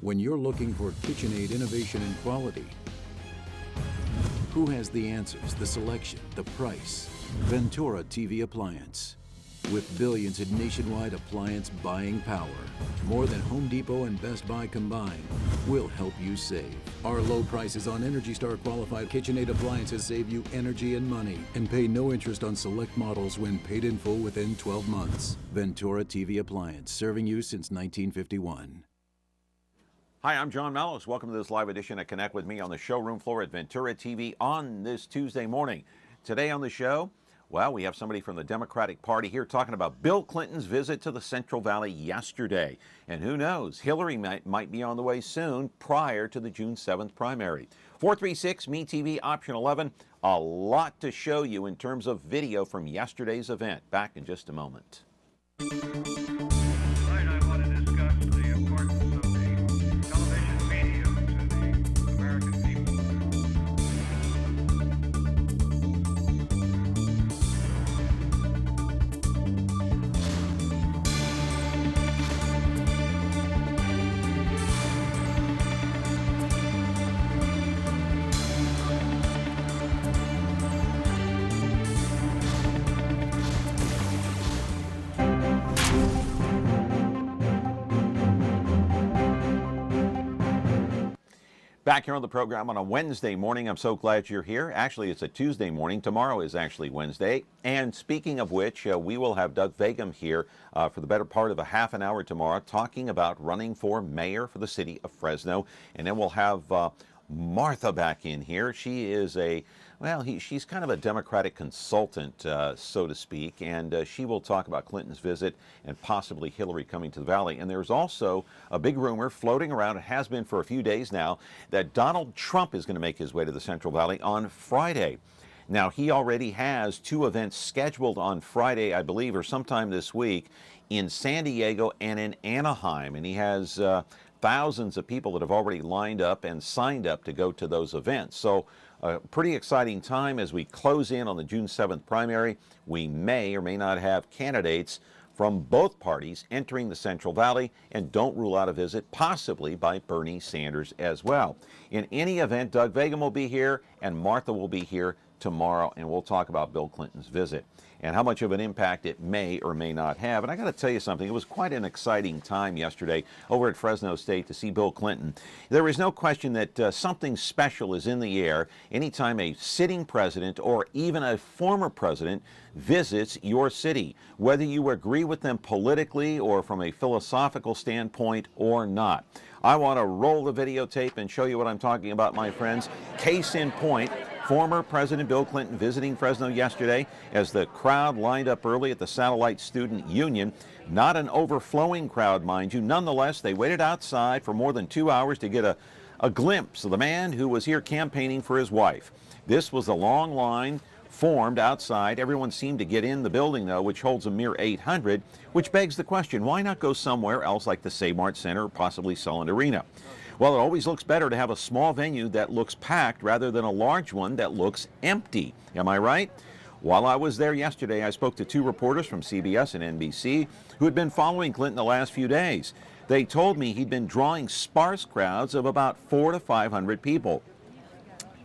When you're looking for KitchenAid innovation and quality, who has the answers, the selection, the price? Ventura TV Appliance. With billions in nationwide appliance buying power, more than Home Depot and Best Buy combined, will help you save. Our low prices on ENERGY STAR qualified KitchenAid appliances save you energy and money, and pay no interest on select models when paid in full within 12 months. Ventura TV Appliance, serving you since 1951. Hi, I'm John Mallows. Welcome to this live edition of Connect With Me on the showroom floor at Ventura TV on this Tuesday morning. Today on the show, well, we have somebody from the Democratic Party here talking about Bill Clinton's visit to the Central Valley yesterday. And who knows, Hillary might be on the way soon prior to the June 7th primary. 436 MeTV option 11. A lot to show you in terms of video from yesterday's event. Back in just a moment. Back here on the program on a Wednesday morning. I'm so glad you're here. Actually, it's a Tuesday morning. Tomorrow is actually Wednesday. And speaking of which, we will have Doug Kessler here for the better part of a half an hour tomorrow talking about running for mayor for the city of Fresno. And then we'll have Martha back in here. She is she's kind of a Democratic consultant, so to speak, and she will talk about Clinton's visit and possibly Hillary coming to the Valley. And there's also a big rumor floating around, it has been for a few days now, that Donald Trump is going to make his way to the Central Valley on Friday. Now, he already has two events scheduled on Friday, I believe, or sometime this week, in San Diego and in Anaheim, and he has thousands of people that have already lined up and signed up to go to those events. So a pretty exciting time as we close in on the June 7th primary. We may or may not have candidates from both parties entering the Central Valley, and don't rule out a visit possibly by Bernie Sanders as well. In any event, Doug Kessler will be here and Martha will be here tomorrow, and we'll talk about Bill Clinton's visit and how much of an impact it may or may not have. And I got to tell you something, it was quite an exciting time yesterday over at Fresno State to see Bill Clinton. There is no question that something special is in the air anytime a sitting president or even a former president visits your city, whether you agree with them politically or from a philosophical standpoint or not. I want to roll the videotape and show you what I'm talking about, my friends. Case in point, former President Bill Clinton visiting Fresno yesterday as the crowd lined up early at the Satellite Student Union. Not an overflowing crowd, mind you. Nonetheless, they waited outside for more than 2 hours to get a glimpse of the man who was here campaigning for his wife. This was a long line formed outside. Everyone seemed to get in the building, though, which holds a mere 800, which begs the question, why not go somewhere else like the Saymart Center or possibly Sullivan Arena? Well, it always looks better to have a small venue that looks packed rather than a large one that looks empty. Am I right? While I was there yesterday, I spoke to two reporters from CBS and NBC who had been following Clinton the last few days. They told me he'd been drawing sparse crowds of about 400 to 500 people.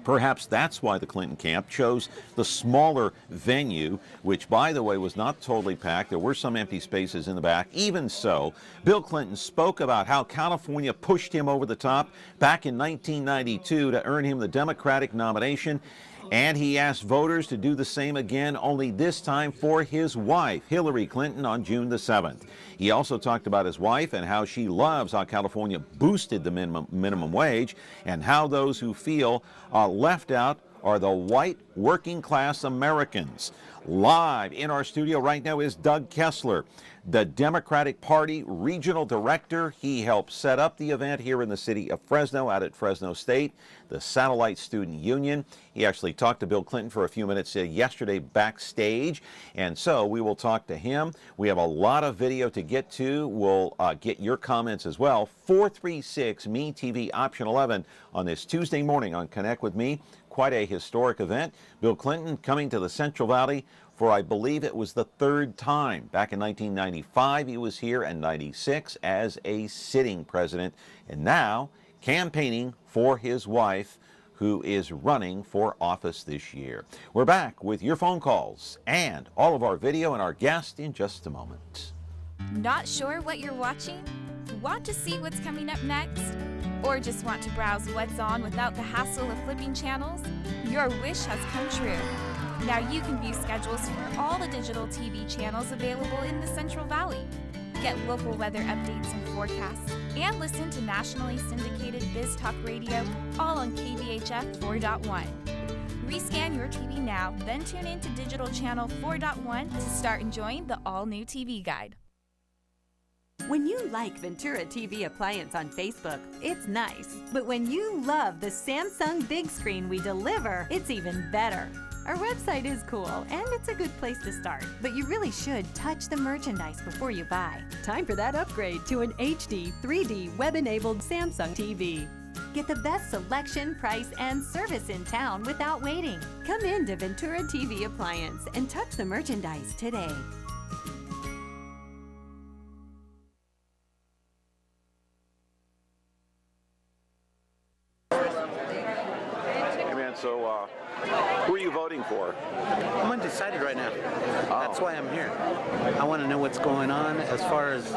Perhaps that's why the Clinton camp chose the smaller venue, which, by the way, was not totally packed. There were some empty spaces in the back. Even so, Bill Clinton spoke about how California pushed him over the top back in 1992 to earn him the Democratic nomination. And he asked voters to do the same again, only this time for his wife, Hillary Clinton, on June the 7th. He also talked about his wife and how she loves how California boosted the minimum wage and how those who feel left out are the white working class Americans. Live in our studio right now is Doug Kessler, the Democratic Party Regional Director. He helped set up the event here in the city of Fresno, out at Fresno State, the Satellite Student Union. He actually talked to Bill Clinton for a few minutes yesterday backstage, and so we will talk to him. We have a lot of video to get to. We'll get your comments as well. 436 MeTV option 11 on this Tuesday morning on Connect With Me. Quite a historic event. Bill Clinton coming to the Central Valley for I believe it was the third time. Back in 1995 he was here, and 96 as a sitting president, and now campaigning for his wife, who is running for office this year. We're back with your phone calls and all of our video and our guest in just a moment. Not sure what you're watching? Want to see what's coming up next? Or just want to browse what's on without the hassle of flipping channels? Your wish has come true. Now you can view schedules for all the digital TV channels available in the Central Valley. Get local weather updates and forecasts, and listen to nationally syndicated Biz Talk Radio, all on KBHF 4.1. Rescan your TV now, then tune in to Digital Channel 4.1 to start enjoying the all-new TV Guide. When you like Ventura TV Appliance on Facebook, it's nice. But when you love the Samsung big screen we deliver, it's even better. Our website is cool, and it's a good place to start. But you really should touch the merchandise before you buy. Time for that upgrade to an HD 3D web-enabled Samsung TV. Get the best selection, price, and service in town without waiting. Come in to Ventura TV Appliance and touch the merchandise today. So, who are you voting for? I'm undecided right now. That's why I'm here. I want to know what's going on as far as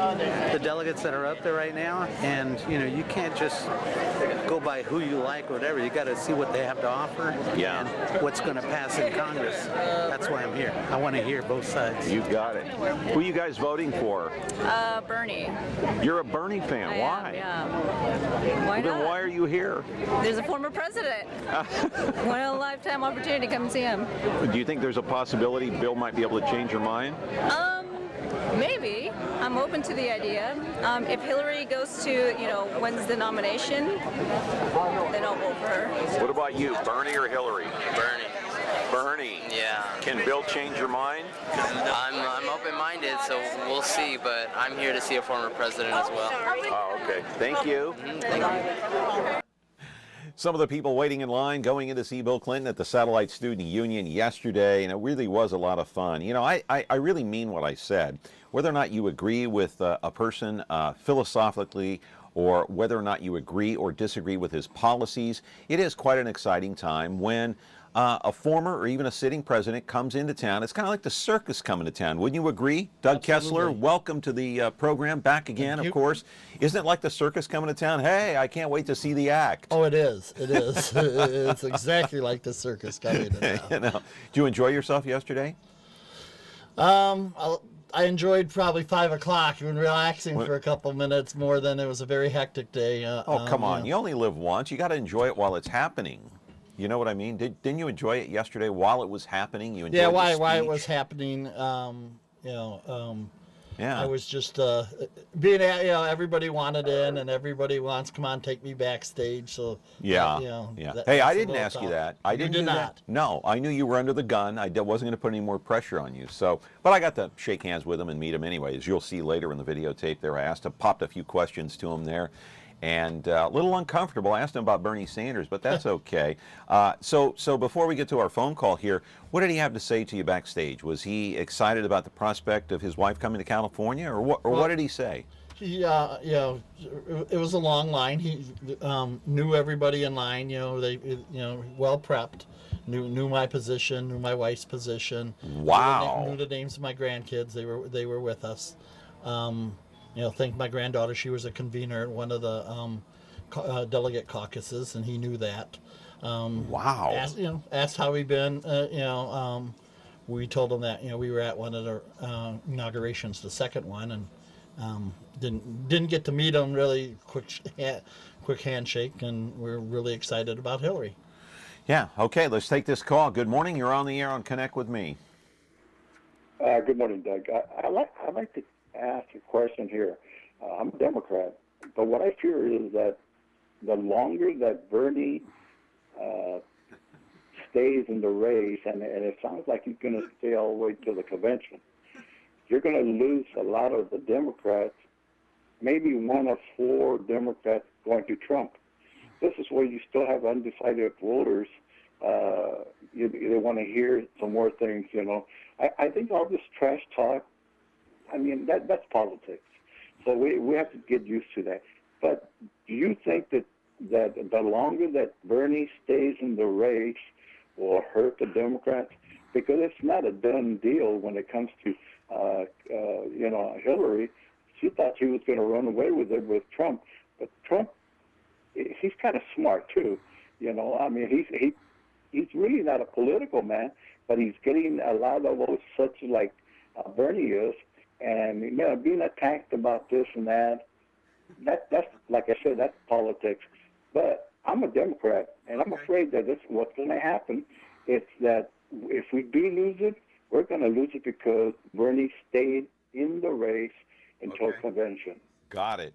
the delegates that are up there right now. And, you know, you can't just go by who you like or whatever. You got to see what they have to offer and what's going to pass in Congress. That's why I'm here. I want to hear both sides. You got it. Who are you guys voting for? Bernie. You're a Bernie fan. Why? Yeah. Why not? Then why are you here? There's a former president. What a lifetime opportunity to come see him. Do you think there's a possibility Bill might be able to change your mind? Maybe. I'm open to the idea. If Hillary goes to, wins the nomination, then I'll vote for her. What about you, Bernie or Hillary? Bernie. Bernie. Yeah. Can Bill change your mind? I'm open-minded, so we'll see, but I'm here to see a former president as well. Oh, okay. Thank you. Thank you. Some of the people waiting in line going in to see Bill Clinton at the Satellite Student Union yesterday, and it really was a lot of fun. You know, I really mean what I said. Whether or not you agree with a person philosophically, or whether or not you agree or disagree with his policies, it is quite an exciting time when a former or even a sitting president comes into town. It's kind of like the circus coming to town. Wouldn't you agree? Doug Kessler, welcome to the program. Back again, of course. Isn't it like the circus coming to town? Hey, I can't wait to see the act. Oh, it is. It is. It's exactly like the circus coming to town. You know, did you enjoy yourself yesterday? I enjoyed probably 5 o'clock and relaxing for a couple minutes more than it was a very hectic day. Oh, come on. You only live once. You got to enjoy it while it's happening. You know what I mean? Didn't you enjoy it yesterday while it was happening? You enjoyed while it was happening. I was just being at, everybody wanted in and everybody wants, come on, take me backstage. So hey, I didn't ask you that. I didn't do that. No, I knew you were under the gun. I wasn't going to put any more pressure on you. So, but I got to shake hands with him and meet him anyway. As you'll see later in the videotape there, I popped a few questions to him there. And a little uncomfortable. I asked him about Bernie Sanders, but that's okay. So before we get to our phone call here, what did he have to say to you backstage? Was he excited about the prospect of his wife coming to California, or what did he say? He, it was a long line. He knew everybody in line. They, well prepped. Knew my position. Knew my wife's position. Wow. Knew the names of my grandkids. They were with us. Thank my granddaughter. She was a convener at one of the delegate caucuses, and he knew that. Wow. Asked how we'd been. We told him that we were at one of the inaugurations, the second one, and didn't get to meet him. Really quick handshake, and we're really excited about Hillary. Yeah. Okay. Let's take this call. Good morning. You're on the air on Connect with Me. Good morning, Doug. I'd like to ask a question here. I'm a Democrat, but what I fear is that the longer that Bernie stays in the race, and it sounds like he's going to stay all the way to the convention, you're going to lose a lot of the Democrats, maybe one of 4 Democrats going to Trump. This is where you still have undecided voters they want to hear some more things, you know. I think all this trash talk, I mean, that's politics. So we have to get used to that. But do you think that the longer that Bernie stays in the race will hurt the Democrats? Because it's not a done deal when it comes to, you know, Hillary. She thought she was going to run away with it with Trump. But Trump, he's kind of smart, too. You know, I mean, he's really not a political man, but he's getting a lot of votes, such like Bernie is. And, you know, being attacked about this and that, that's, like I said, that's politics. But I'm a Democrat, and I'm afraid that this is what's going to happen. It's that if we do lose it, we're going to lose it because Bernie stayed in the race until convention. Got it.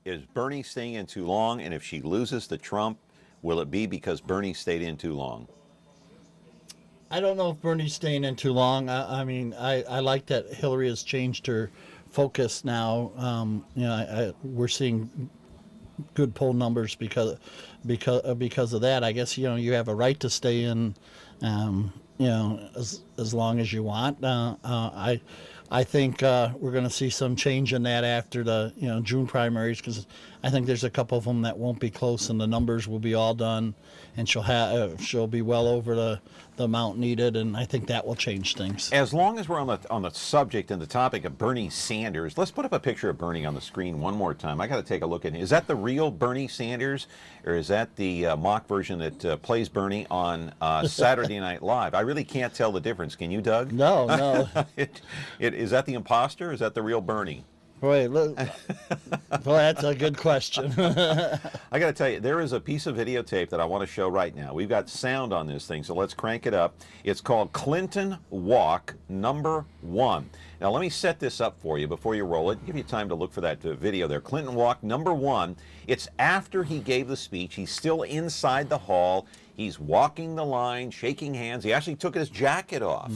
Is Bernie staying in too long? And if she loses to Trump, will it be because Bernie stayed in too long? I don't know if Bernie's staying in too long. I mean, I like that Hillary has changed her focus now. You know, we're seeing good poll numbers because of that. I guess, you know, you have a right to stay in, you know, as long as you want. I think we're going to see some change in that after the, you know, June primaries, because I think there's a couple of them that won't be close, and the numbers will be all done, and she'll be well over the amount needed, and I think that will change things. As long as we're on the subject and the topic of Bernie Sanders, let's put up a picture of Bernie on the screen one more time. I got to take a look at it. Is that the real Bernie Sanders, or is that the mock version that plays Bernie on Saturday Night Live? I really can't tell the difference. Can you, Doug? No. Is that the imposter, or is that the real Bernie? Wait, look. Well, that's a good question. I got to tell you, there is a piece of videotape that I want to show right now. We've got sound on this thing, so let's crank it up. It's called Clinton Walk #1. Now, let me set this up for you before you roll it. Give you time to look for that video there. Clinton Walk #1. It's after he gave the speech. He's still inside the hall. He's walking the line, shaking hands. He actually took his jacket off.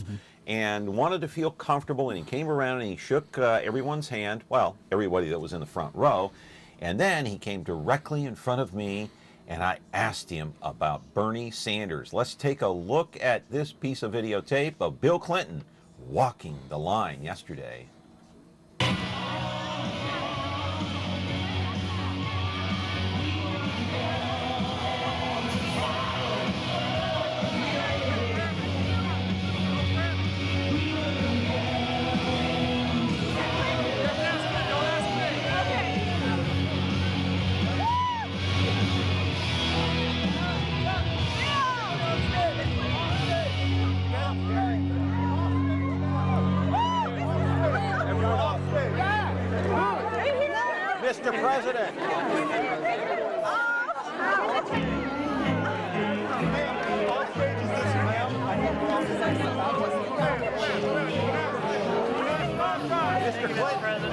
And wanted to feel comfortable, and he came around and he shook everyone's hand, well, everybody that was in the front row, and then he came directly in front of me, and I asked him about Bernie Sanders. Let's take a look at this piece of videotape of Bill Clinton walking the line yesterday. Mr. President. Mr. Clinton.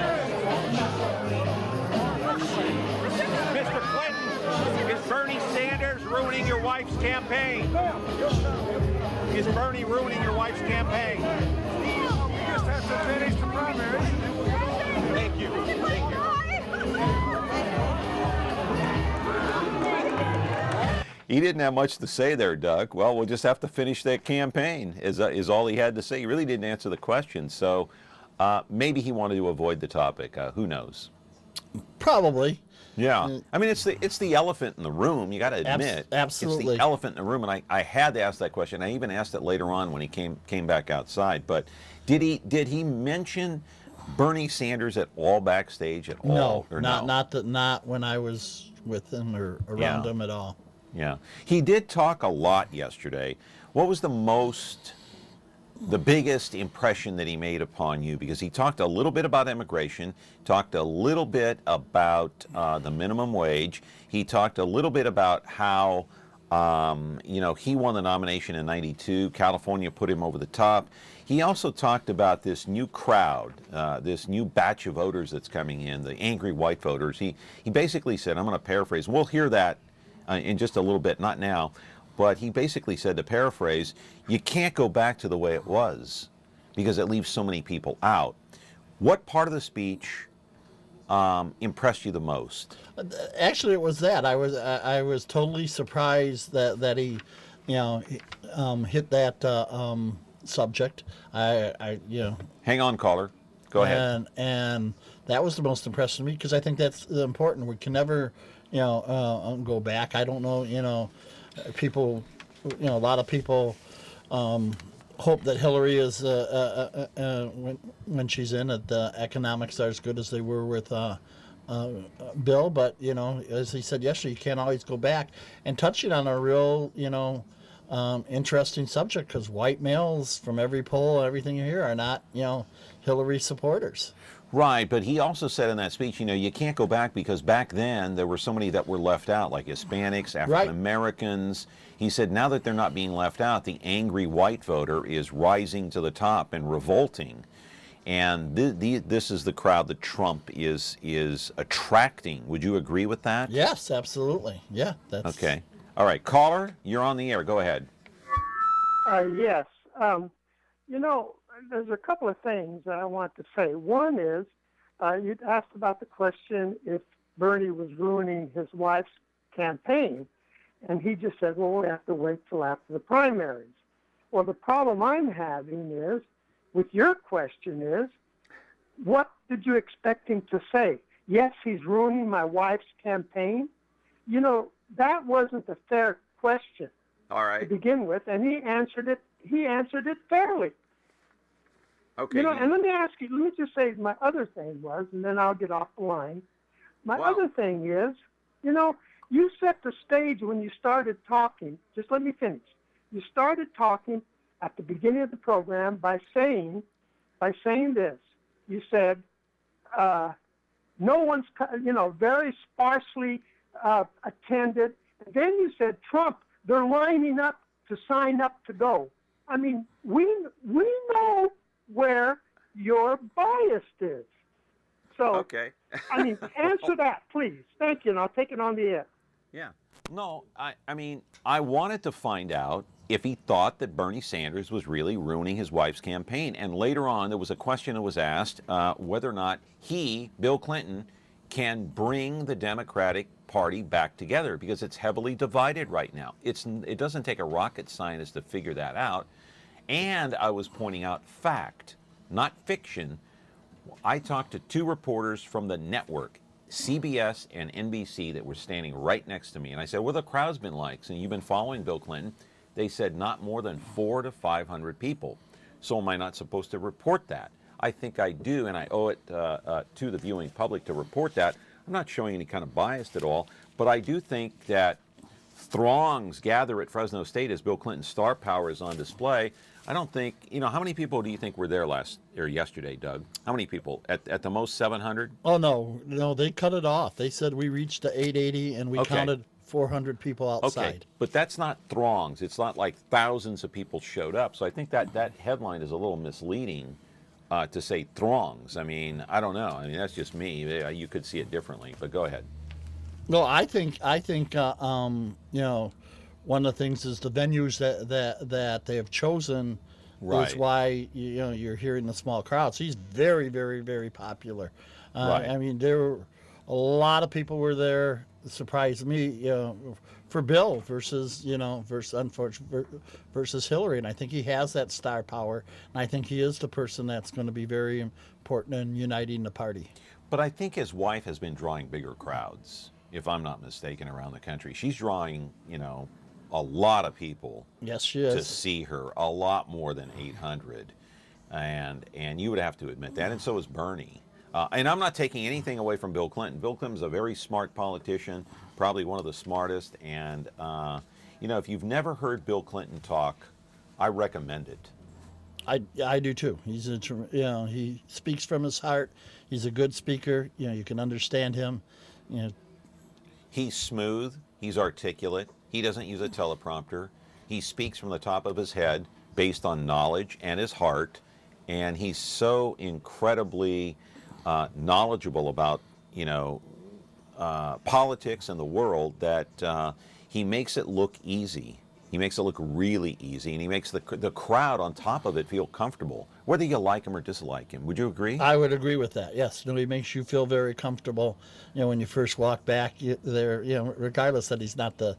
Mr. Clinton, is Bernie Sanders ruining your wife's campaign? Is Bernie ruining your wife's campaign? We just have to finish the primaries. Thank you. Thank you. He didn't have much to say there, Doug. Well, we'll just have to finish that campaign, is all he had to say. He really didn't answer the question, so maybe he wanted to avoid the topic. Who knows? Probably. Yeah. I mean, it's the elephant in the room, you got to admit. Absolutely. It's the elephant in the room, and I had to ask that question. I even asked it later on when he came back outside. But did he mention Bernie Sanders at all backstage at all? No, not when I was with him or around him at all. Yeah. He did talk a lot yesterday. What was the biggest impression that he made upon you? Because he talked a little bit about immigration, talked a little bit about the minimum wage. He talked a little bit about how, you know, he won the nomination in '92. California put him over the top. He also talked about this new crowd, this new batch of voters that's coming in, the angry white voters. He basically said, I'm going to paraphrase, we'll hear that in just a little bit, not now, but he basically said, to paraphrase, you can't go back to the way it was because it leaves so many people out. What part of the speech impressed you the most? Actually, it was that. I was totally surprised that hit that subject. Hang on, caller. Go ahead. And that was the most impressive to me because I think that's important. We can never, go back. I don't know, people, a lot of people hope that Hillary is when she's in it, the economics are as good as they were with Bill. But as he said yesterday, you can't always go back. And touching on a real, interesting subject because white males from every poll, everything you hear, are not, Hillary supporters. Right, but he also said in that speech, you can't go back because back then there were so many that were left out, like Hispanics, African Americans. He said now that they're not being left out, the angry white voter is rising to the top and revolting. And this is the crowd that Trump is attracting. Would you agree with that? Yes, absolutely. Yeah. That's... Okay. All right, caller, you're on the air. Go ahead. Yes. There's a couple of things that I want to say. One is, you asked about the question if Bernie was ruining his wife's campaign, and he just said, well, we have to wait till after the primaries. Well, the problem I'm having is, with your question is, what did you expect him to say? Yes, he's ruining my wife's campaign? That wasn't a fair question to begin with, and he answered it fairly. Okay. And let me just say my other thing was, and then I'll get off the line. My other thing is, you set the stage when you started talking. Just let me finish. You started talking at the beginning of the program by saying this. You said, no one's, very sparsely attended. And then you said, Trump, they're lining up to sign up to go. I mean, we know where your bias is. So, okay. Answer that, please. Thank you, and I'll take it on the air. Yeah. No, I wanted to find out if he thought that Bernie Sanders was really ruining his wife's campaign. And later on, there was a question that was asked whether or not he, Bill Clinton, can bring the Democratic Party back together because it's heavily divided right now. It doesn't take a rocket scientist to figure that out. And I was pointing out fact, not fiction. I talked to two reporters from the network, CBS and NBC, that were standing right next to me. And I said, what have the crowd's been like? So you've been following Bill Clinton. They said not more than 400 to 500 people. So am I not supposed to report that? I think I do, and I owe it to the viewing public to report that. I'm not showing any kind of bias at all, but I do think that throngs gather at Fresno State as Bill Clinton's star power is on display. I don't think, how many people do you think were there yesterday, Doug? How many people? At the most 700? Oh, no, they cut it off. They said we reached the 880 and we counted 400 people outside. Okay, but that's not throngs. It's not like thousands of people showed up. So I think that headline is a little misleading to say throngs. I mean, I don't know. I mean, that's just me. You could see it differently, but go ahead. No, I think one of the things is the venues that they have chosen is why you're hearing the small crowds. He's very, very, very popular. I mean, there were a lot of people were there. It surprised me, for Bill versus Hillary, and I think he has that star power, and I think he is the person that's going to be very important in uniting the party. But I think his wife has been drawing bigger crowds, if I'm not mistaken, around the country. She's drawing, a lot of people. Yes, she is. To see her, a lot more than 800, and you would have to admit that, and so is Bernie. And I'm not taking anything away from Bill Clinton. Bill Clinton's a very smart politician, probably one of the smartest. And if you've never heard Bill Clinton talk, I recommend it. I do too. He's he speaks from his heart. He's a good speaker. You can understand him. He's smooth. He's articulate. He doesn't use a teleprompter. He speaks from the top of his head based on knowledge and his heart. And he's so incredibly knowledgeable about, politics and the world that he makes it look easy. He makes it look really easy, and he makes the crowd on top of it feel comfortable, whether you like him or dislike him. Would you agree? I would agree with that. Yes, no, he makes you feel very comfortable. When you first walk back there, regardless that he's not the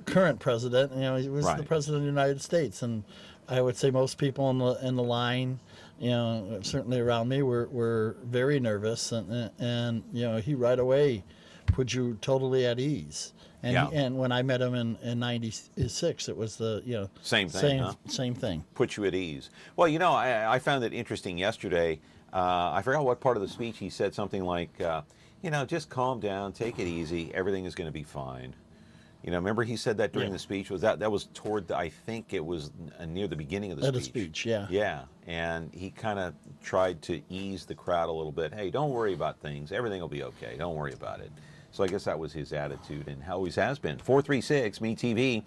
current president. He was the president of the United States, and I would say most people in the line, certainly around me, were very nervous, and he right away put you totally at ease. And when I met him in '96, it was the same thing. Same thing. Put you at ease. Well, I found it interesting yesterday. I forgot what part of the speech he said something like, just calm down, take it easy, everything is going to be fine. Remember he said that during the speech? That was toward I think it was near the beginning of the speech. At the speech, yeah. Yeah, and he kind of tried to ease the crowd a little bit. Hey, don't worry about things. Everything will be okay. Don't worry about it. So I guess that was his attitude, and how he has been. 436 MeTV,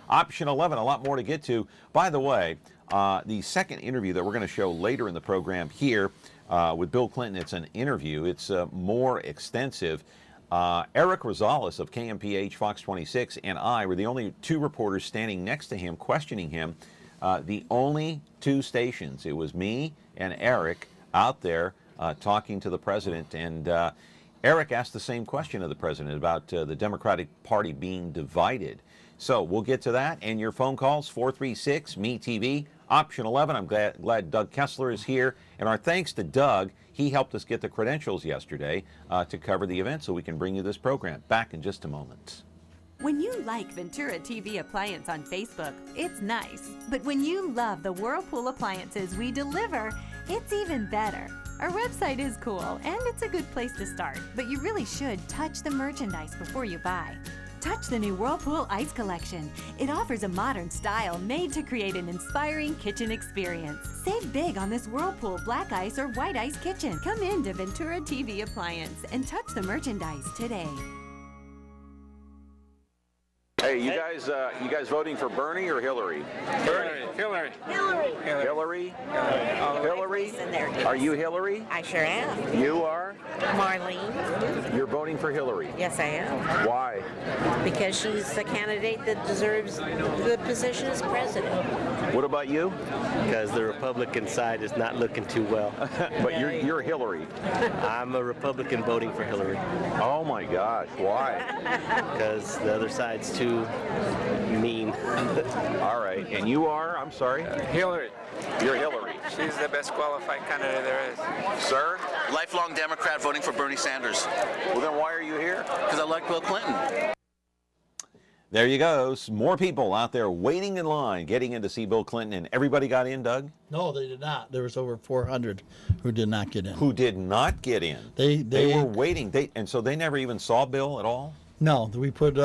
option 11. A lot more to get to. By the way, the second interview that we're going to show later in the program here with Bill Clinton, it's an interview. It's more extensive. Eric Rosales of KMPH Fox 26 and I were the only two reporters standing next to him, questioning him. The only two stations. It was me and Eric out there talking to the president, and Eric asked the same question of the president about the Democratic Party being divided. So we'll get to that and your phone calls, 436 MeTV, option 11. I'm glad Doug Kessler is here. And our thanks to Doug. He helped us get the credentials yesterday to cover the event so we can bring you this program. Back in just a moment. When you like Ventura TV Appliance on Facebook, it's nice. But when you love the Whirlpool appliances we deliver, it's even better. Our website is cool, and it's a good place to start, but you really should touch the merchandise before you buy. Touch the new Whirlpool Ice Collection. It offers a modern style made to create an inspiring kitchen experience. Save big on this Whirlpool Black Ice or White Ice kitchen. Come into Ventura TV Appliance and touch the merchandise today. Hey, you guys voting for Bernie or Hillary? Hillary. Hillary? Hillary? Are you Hillary? I sure am. You are? Marlene. You're voting for Hillary? Yes, I am. Why? Because she's the candidate that deserves the position as president. What about you? Because the Republican side is not looking too well. But you're Hillary. I'm a Republican voting for Hillary. Oh my gosh, why? Because the other side's too mean. All right, and you are? I'm sorry? Hillary. You're Hillary. She's the best qualified candidate there is. Sir? Lifelong Democrat voting for Bernie Sanders. Well, then why are you here? Because I like Bill Clinton. There you go. More people out there waiting in line, getting in to see Bill Clinton. And everybody got in, Doug? No, they did not. There was over 400 who did not get in. Who did not get in? They were waiting. And so they never even saw Bill at all? No, we put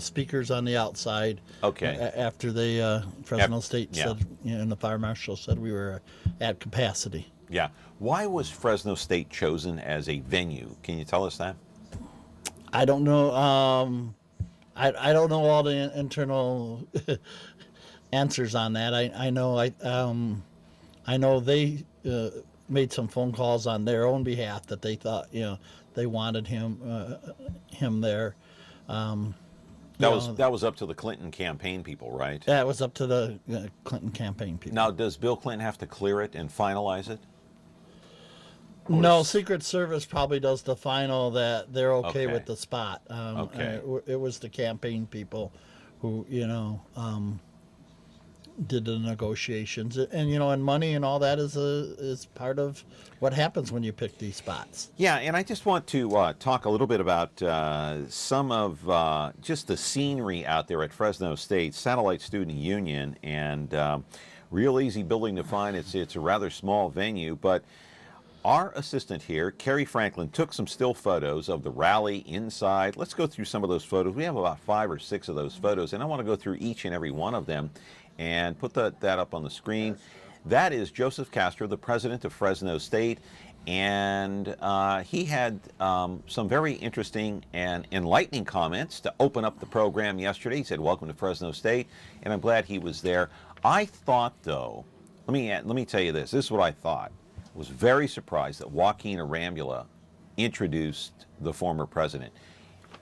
speakers on the outside. Okay. After the Fresno State said, and the fire marshal said we were at capacity. Yeah. Why was Fresno State chosen as a venue? Can you tell us that? I don't know. I don't know all the internal answers on that. I know they made some phone calls on their own behalf that they thought they wanted him there. That was up to the Clinton campaign people, right? Yeah, it was up to the Clinton campaign people. Now, does Bill Clinton have to clear it and finalize it? No, Secret Service probably does the final that they're okay with the spot. It was the campaign people who, did the negotiations, and money and all that is part of what happens when you pick these spots. Yeah, and I just want to talk a little bit about some of just the scenery out there at Fresno State Satellite Student Union, and real easy building to find. It's a rather small venue, but our assistant here, Carrie Franklin, took some still photos of the rally inside. Let's go through some of those photos. We have about 5 or 6 of those photos, and I want to go through each and every one of them and put that up on the screen. That is Joseph Castro, the president of Fresno State, and he had some very interesting and enlightening comments to open up the program yesterday. He said, "Welcome to Fresno State," and I'm glad he was there. I thought, though, let me tell you this. This is what I thought. I was very surprised that Joaquin Arambula introduced the former president.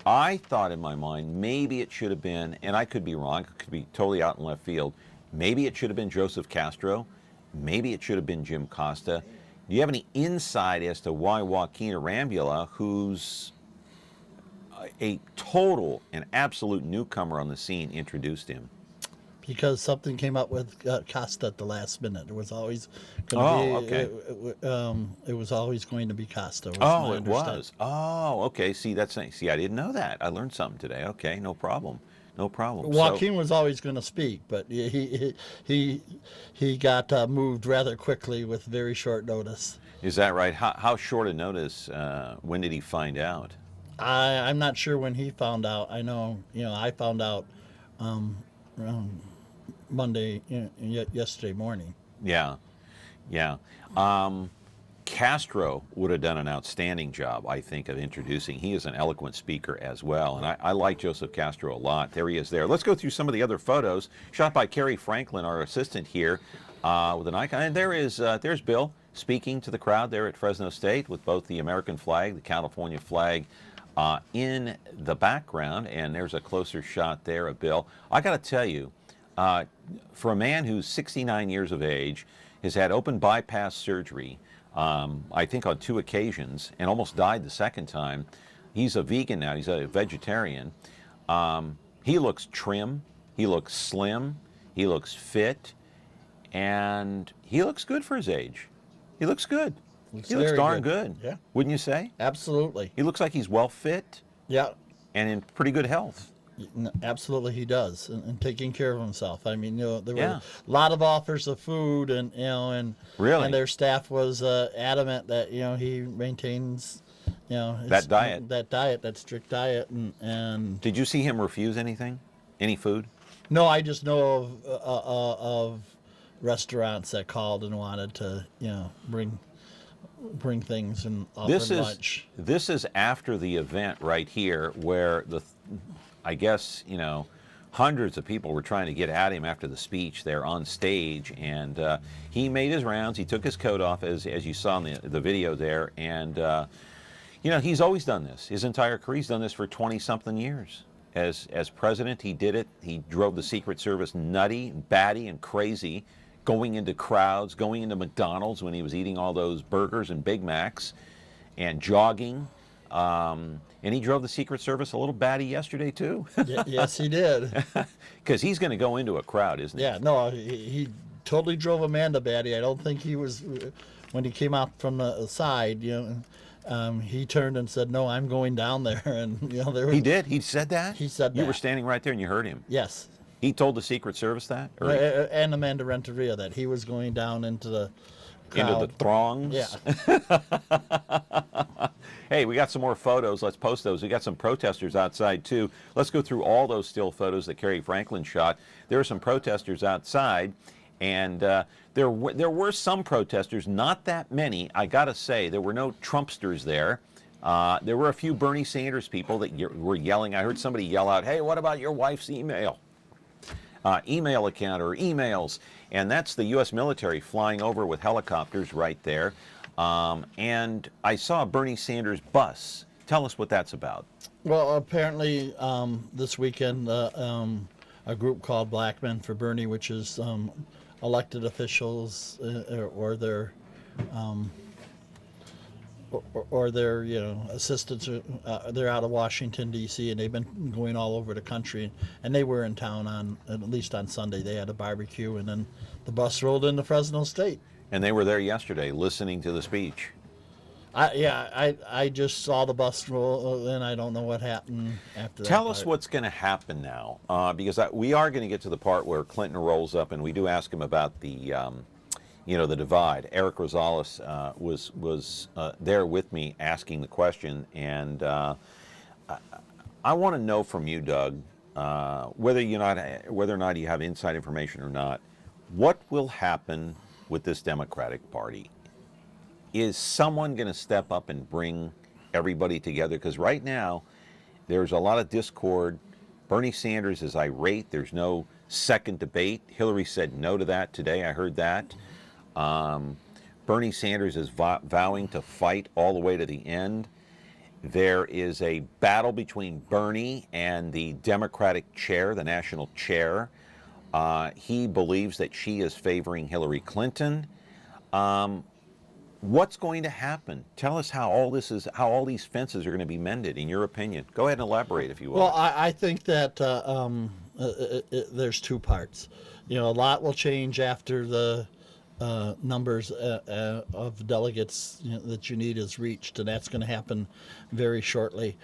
I thought in my mind maybe it should have been, and I could be wrong, it could be totally out in left field, maybe it should have been Joseph Castro, maybe it should have been Jim Costa. Do you have any insight as to why Joaquin Arambula, who's a total and absolute newcomer on the scene, introduced him? Because something came up with Costa at the last minute. It was always going to be. Okay. It was always going to be Costa. Oh, it was. Oh, okay. See, that's nice. See, I didn't know that. I learned something today. Okay, no problem. No problem. Joaquin was always going to speak, but he got moved rather quickly with very short notice. Is that right? How short a notice? When did he find out? I'm not sure when he found out. I know, I found out Monday, yesterday morning. Yeah, yeah. Castro would have done an outstanding job, I think, of introducing. He is an eloquent speaker as well, and I like Joseph Castro a lot. There he is there. Let's go through some of the other photos shot by Carrie Franklin, our assistant here, with an icon. And there's Bill speaking to the crowd there at Fresno State with both the American flag, the California flag, in the background, and there's a closer shot there of Bill. I got to tell you, for a man who's 69 years of age, has had open bypass surgery, I think on 2 occasions, and almost died the second time. He's a vegan now. He's a vegetarian. He looks trim. He looks slim. He looks fit. And he looks good for his age. He looks good. He looks darn good. Yeah. Wouldn't you say? Absolutely. He looks like he's well fit. Yeah. And in pretty good health. Absolutely, he does, and taking care of himself. I mean, there were Yeah. a lot of offers of food, and Really? and their staff was adamant that he maintains, That diet. that strict diet, and. Did you see him refuse anything? Any food? No, I just know of restaurants that called and wanted to, bring things and offer lunch. This is after the event right here, where I guess, hundreds of people were trying to get at him after the speech there on stage, and he made his rounds. He took his coat off, as you saw in the video there, and he's always done this. His entire career, he's done this for 20-something years. As president, he did it. He drove the Secret Service nutty, batty, and crazy, going into crowds, going into McDonald's when he was eating all those burgers and Big Macs, and jogging. And he drove the Secret Service a little batty yesterday, too. Yes, he did. Because he's going to go into a crowd, isn't he? Yeah, no, he totally drove Amanda batty. I don't think he was, when he came out from the side, he turned and said, "No, I'm going down there." And, there was, He did? He said that? He said that. You were standing right there and you heard him? Yes. He told the Secret Service that? And Amanda Renteria that he was going down into the crowd. Into the throngs? Yeah. Hey, we got some more photos. Let's post those. We got some protesters outside, too. Let's go through all those still photos that Carrie Franklin shot. There were some protesters outside, and there were some protesters, not that many. I got to say, there were no Trumpsters there. There were a few Bernie Sanders people that were yelling. I heard somebody yell out, "Hey, what about your wife's email?" Email account or emails, and that's the U.S. military flying over with helicopters right there. And I saw a Bernie Sanders bus. Tell us what that's about. Well, apparently this weekend a group called Black Men for Bernie, which is elected officials or their assistants. They're out of Washington, D.C., and they've been going all over the country. And they were in town at least on Sunday. They had a barbecue, and then the bus rolled into Fresno State. And they were there yesterday listening to the speech. I just saw the bus roll, and I don't know what happened after that. Tell us what's going to happen now, because we are going to get to the part where Clinton rolls up, and we do ask him about the the divide. Eric Rosales was there with me asking the question, and I want to know from you, Doug, whether or not you have inside information or not, what will happen with this Democratic Party? Is someone going to step up and bring everybody together? Because right now, there's a lot of discord. Bernie Sanders is irate. There's no second debate. Hillary said no to that today. I heard that. Bernie Sanders is vowing to fight all the way to the end. There is a battle between Bernie and the Democratic chair, the national chair. He believes that she is favoring Hillary Clinton. What's going to happen? Tell us how all these fences are going to be mended, in your opinion. Go ahead and elaborate, if you will. Well, I think that there's two parts. A lot will change after the numbers of delegates that you need is reached, and that's going to happen very shortly.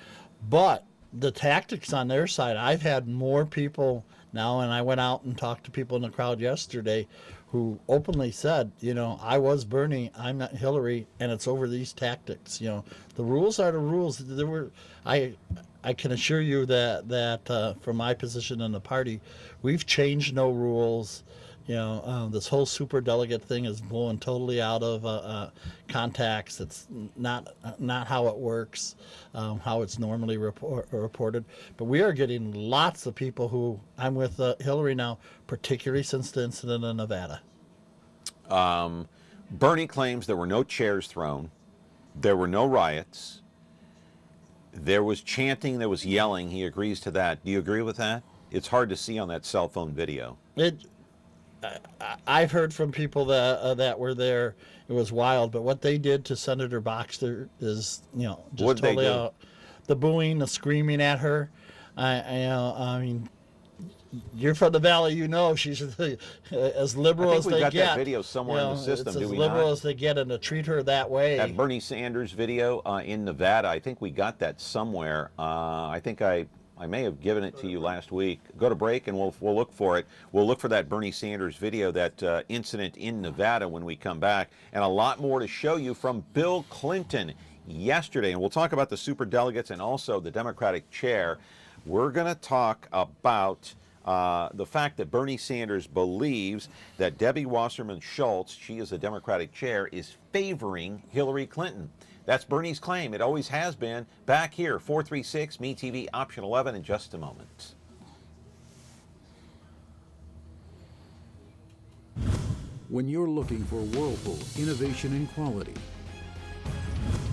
But the tactics on their side, I've had more people now, and I went out and talked to people in the crowd yesterday who openly said, I was Bernie, I'm not Hillary, and it's over these tactics. The rules are the rules. I can assure you that from my position in the party, we've changed no rules. This whole super delegate thing is blown totally out of context. It's not how it works, how it's normally reported. But we are getting lots of people who I'm with Hillary now, particularly since the incident in Nevada. Bernie claims there were no chairs thrown, there were no riots, there was chanting, there was yelling. He agrees to that. Do you agree with that? It's hard to see on that cell phone video. I've heard from people that were there. It was wild, but what they did to Senator Boxer is, just totally out. The booing, the screaming at her. I mean, you're from the Valley, she's as liberal as they get. I think we got that video somewhere in the system. It's as liberal as they get, and to treat her that way. That Bernie Sanders video in Nevada, I think we got that somewhere. I think I may have given it to you last week. Go to break and we'll look for it. We'll look for that Bernie Sanders video, that incident in Nevada, when we come back, and a lot more to show you from Bill Clinton yesterday. And we'll talk about the superdelegates and also the Democratic chair. We're going to talk about the fact that Bernie Sanders believes that Debbie Wasserman Schultz, she is the Democratic chair, is favoring Hillary Clinton. That's Bernie's claim. It always has been. Back here, 436 MeTV option 11 in just a moment. When you're looking for Whirlpool innovation and quality,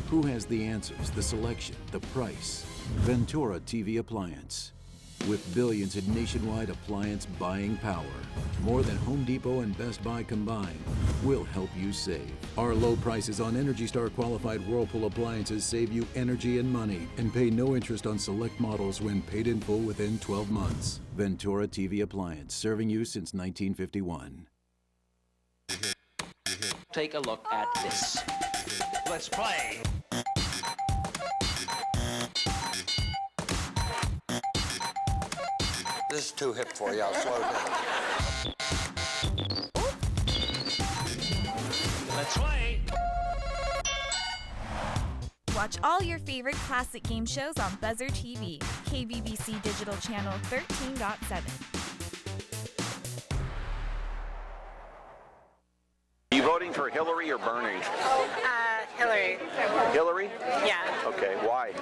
who has the answers, the selection, the price? Ventura TV Appliance. With billions in nationwide appliance buying power, more than Home Depot and Best Buy combined, we'll help you save. Our low prices on Energy Star qualified Whirlpool appliances save you energy and money, and pay no interest on select models when paid in full within 12 months. Ventura TV Appliance, serving you since 1951. Take a look at this. Let's play. This is too hip for you. I'll slow down. Let's play. Watch all your favorite classic game shows on Buzzer TV, KBBC Digital Channel 13.7. Are you voting for Hillary or Bernie? Hillary. Hillary? Yeah. Okay, why?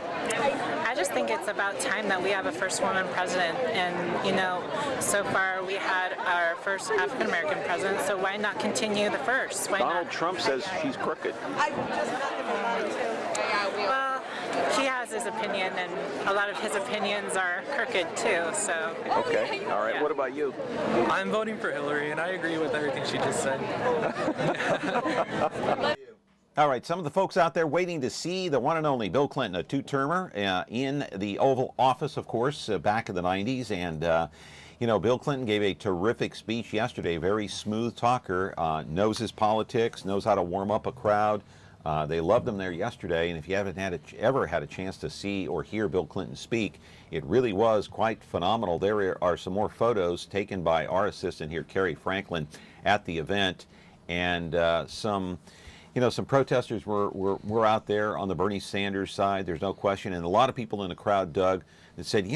I just think it's about time that we have a first woman president. And, so far we had our first African American president, so why not continue the first? Why Donald not? Trump says she's crooked. Well, he has his opinion, and a lot of his opinions are crooked too, so. Okay, all right. Yeah. What about you? I'm voting for Hillary, and I agree with everything she just said. All right, some of the folks out there waiting to see the one and only Bill Clinton, a two-termer in the Oval Office, of course, back in the 90s. And, Bill Clinton gave a terrific speech yesterday, very smooth talker, knows his politics, knows how to warm up a crowd. They loved him there yesterday, and if you haven't ever had a chance to see or hear Bill Clinton speak, it really was quite phenomenal. There are some more photos taken by our assistant here, Carrie Franklin, at the event, and some protesters were out there on the Bernie Sanders side, there's no question, and a lot of people in the crowd, Doug, that said,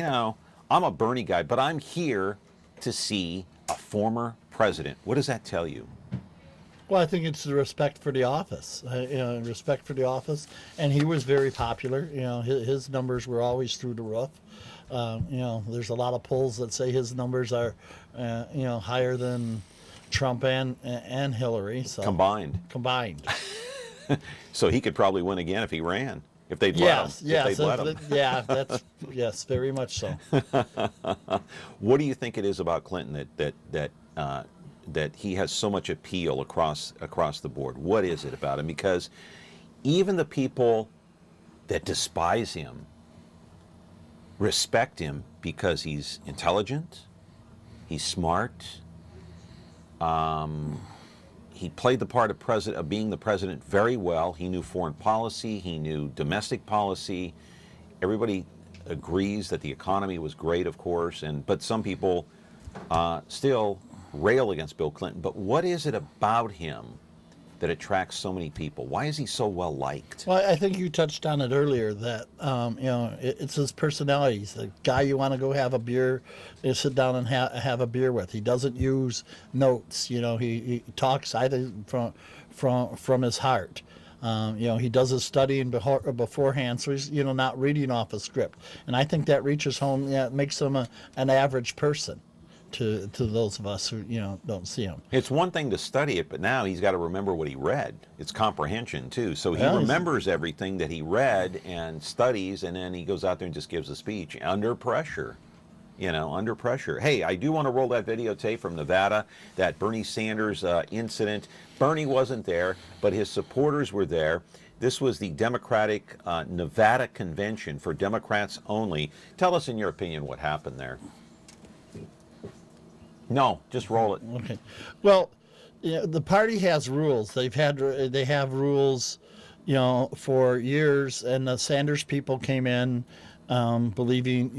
I'm a Bernie guy, but I'm here to see a former president. What does that tell you? Well, I think it's the respect for the office, respect for the office, and he was very popular. His numbers were always through the roof. There's a lot of polls that say his numbers are, higher than Trump and Hillary. So Combined. Combined. So he could probably win again if he ran. If they'd yes, let him. If they'd let him. yeah, that's yes, very much so. What do you think it is about Clinton that he has so much appeal across the board? What is it about him? Because even the people that despise him respect him because he's intelligent, he's smart. He played the part of being the president very well. He knew foreign policy. He knew domestic policy. Everybody agrees that the economy was great, of course, but some people still rail against Bill Clinton. But what is it about him that attracts so many people? Why is he so well liked? Well, I think you touched on it earlier that it's his personality. He's the guy you want to go have a beer, sit down and have a beer with. He doesn't use notes. He talks either from his heart. He does his studying beforehand, so he's not reading off a script. And I think that reaches home. Yeah, it makes him an average person to those of us who don't see him. It's one thing to study it, but now he's got to remember what he read. It's comprehension too. So he remembers everything that he read and studies, and then he goes out there and just gives a speech under pressure. Under pressure. Hey, I do want to roll that videotape from Nevada, that Bernie Sanders incident. Bernie wasn't there, but his supporters were there. This was the Democratic Nevada Convention for Democrats only. Tell us, in your opinion, what happened there. No, just roll it. Okay. Well, the party has rules. They have rules, for years, and the Sanders people came in believing,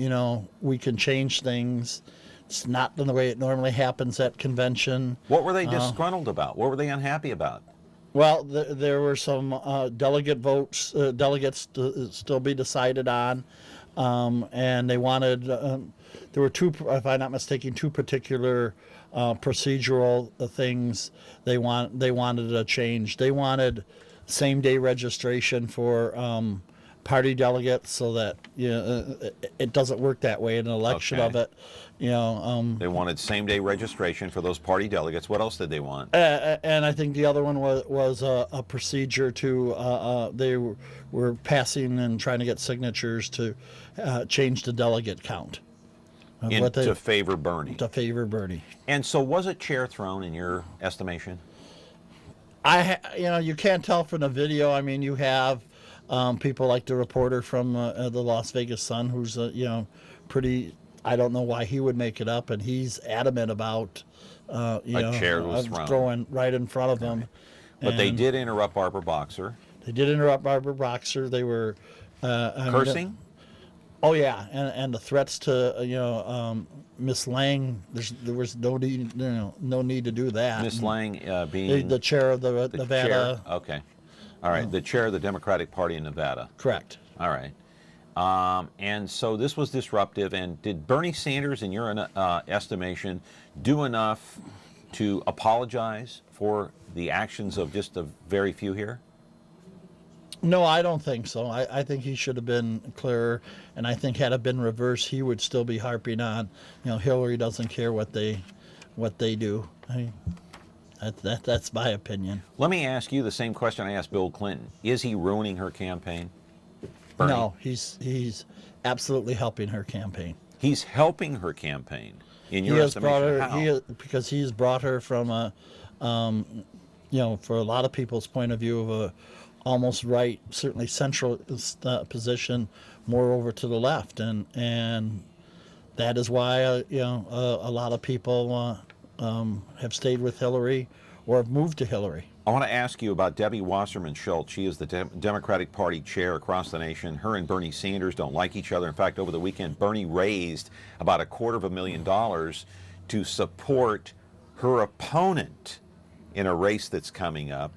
we can change things. It's not the way it normally happens at convention. What were they disgruntled about? What were they unhappy about? Well, there were some delegates to still be decided on, and they wanted. There were two, if I'm not mistaken, two particular procedural things they wanted to change. They wanted same-day registration for party delegates, so that it doesn't work that way in an election of it. They wanted same-day registration for those party delegates. What else did they want? And I think the other one was a procedure to they were passing and trying to get signatures to change the delegate count. To favor Bernie. To favor Bernie. And so, was a chair thrown in your estimation? You can't tell from the video. I mean, you have people like the reporter from the Las Vegas Sun, who's pretty. I don't know why he would make it up, and he's adamant about a chair was thrown. Throwing right in front of him. But they did interrupt Barbara Boxer. They did interrupt Barbara Boxer. They were cursing. Oh yeah, and the threats to Miss Lang. There was no need to do that. Miss Lang being the chair of the Nevada. Chair. Okay, all right, the chair of the Democratic Party in Nevada. Correct. All right, and so this was disruptive. And did Bernie Sanders, in your estimation, do enough to apologize for the actions of just a very few here? No, I don't think so. I think he should have been clearer, and I think had it been reversed, he would still be harping on, Hillary doesn't care what they do. That's my opinion. Let me ask you the same question I asked Bill Clinton. Is he ruining her campaign? Bernie? No, he's absolutely helping her campaign. He's helping her campaign, in your estimation. How? Because he's brought her from a, for a lot of people's point of view, of a almost right, certainly central position, more over to the left, and that is why a lot of people have stayed with Hillary or have moved to Hillary. I want to ask you about Debbie Wasserman Schultz. She is the Democratic Party chair across the nation. Her and Bernie Sanders don't like each other. In fact, over the weekend, Bernie raised about $250,000 to support her opponent in a race that's coming up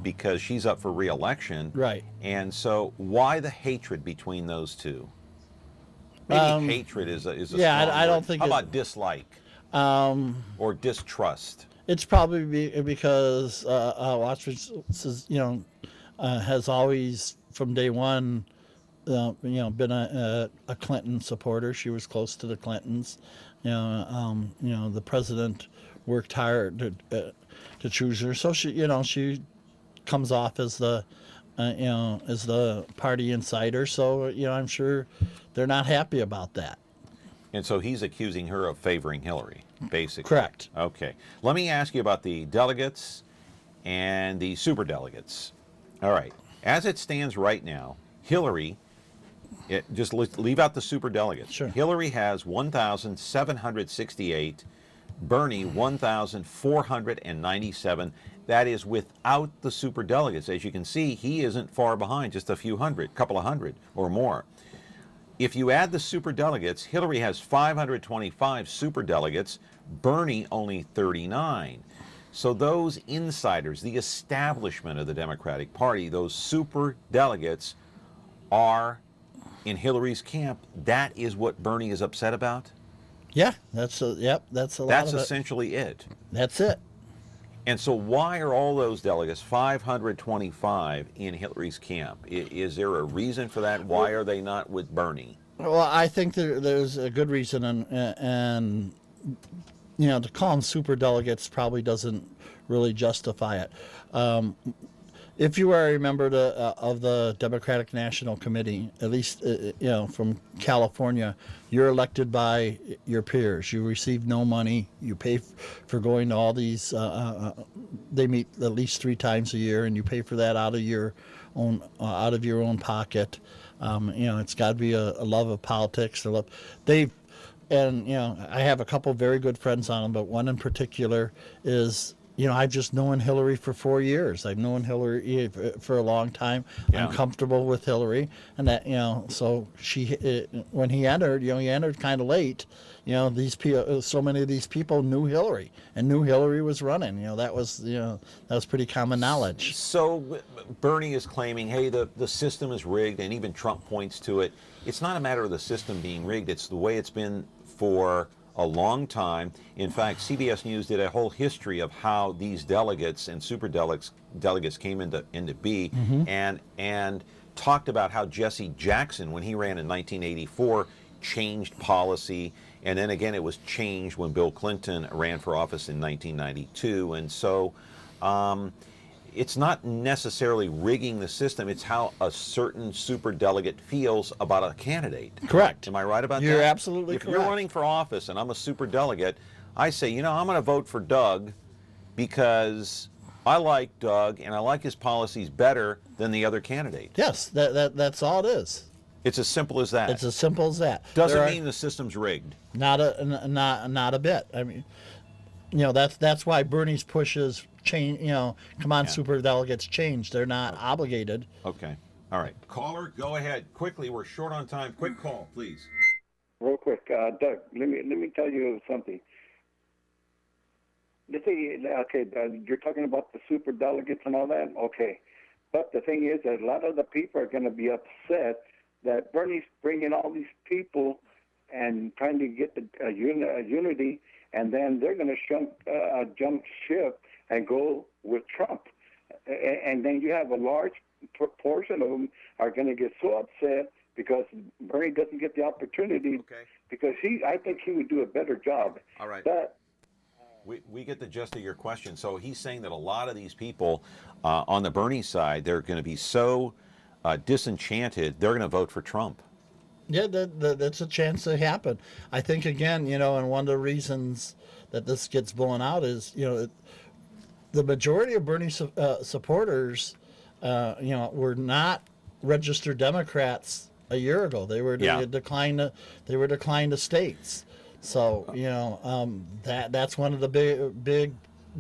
because she's up for re-election. Right. And so why the hatred between those two? Maybe hatred is a strong I don't word. think. How about dislike? Or distrust? It's probably because Wasserman has always, from day one, been a Clinton supporter. She was close to the Clintons. The president worked hard to choose her, so she comes off as the is the party insider. So, I'm sure they're not happy about that. And so he's accusing her of favoring Hillary, basically. Correct. Okay. Let me ask you about the delegates and the superdelegates. All right. As it stands right now, Hillary, just leave out the superdelegates. Sure. Hillary has 1,768, Bernie 1,497. That is without the superdelegates. As you can see, he isn't far behind, just a few hundred, couple of hundred or more. If you add the superdelegates, Hillary has 525 superdelegates, Bernie only 39. So those insiders, the establishment of the Democratic Party, those superdelegates are in Hillary's camp. That is what Bernie is upset about? Yeah, that's a lot That's of it. essentially it. That's it. And so why are all those delegates, 525, in Hillary's camp? Is there a reason for that? Why are they not with Bernie? Well, I think there's a good reason, and to call them superdelegates probably doesn't really justify it. If you are a member of the Democratic National Committee, at least from California, you're elected by your peers. You receive no money. You pay for going to all these. They meet at least 3 times a year, and you pay for that out of your own pocket. It's got to be a love of politics. I have a couple of very good friends on them, but one in particular is. I've just known Hillary for 4 years. I've known Hillary for a long time. Yeah. I'm comfortable with Hillary, and that so when he entered, he entered kind of late. These people, so many of these people knew Hillary and knew Hillary was running. That was pretty common knowledge. So Bernie is claiming, hey, the system is rigged, and even Trump points to it. It's not a matter of the system being rigged. It's the way it's been for a long time. In fact, CBS News did a whole history of how these delegates and superdelegates came into be, and talked about how Jesse Jackson, when he ran in 1984, changed policy, and then again it was changed when Bill Clinton ran for office in 1992. And so it's not necessarily rigging the system, it's how a certain superdelegate feels about a candidate. Correct. Am I right about that? You're absolutely correct. If you're running for office and I'm a superdelegate, I say, I'm going to vote for Doug because I like Doug and I like his policies better than the other candidate. Yes, that's all it is. It's as simple as that. It's as simple as that. Doesn't mean the system's rigged. Not a bit. I mean, that's why Bernie's pushes change. Come on, superdelegates, change. They're not obligated. Okay. All right. Caller, go ahead quickly. We're short on time. Quick call, please. Real quick, Doug. Let me tell you something. Let's say, you're talking about the superdelegates and all that. Okay, but the thing is that a lot of the people are going to be upset that Bernie's bringing all these people and trying to get a unity, and then they're going to jump ship and go with Trump. And then you have a large proportion of them are going to get so upset because Bernie doesn't get the opportunity, because I think he would do a better job. All right. But we get the gist of your question. So he's saying that a lot of these people on the Bernie side, they're going to be so disenchanted, they're going to vote for Trump. Yeah, that's a chance to happen. I think, again, and one of the reasons that this gets blown out is, the majority of Bernie supporters, were not registered Democrats a year ago. They were declined to states. So that's one of the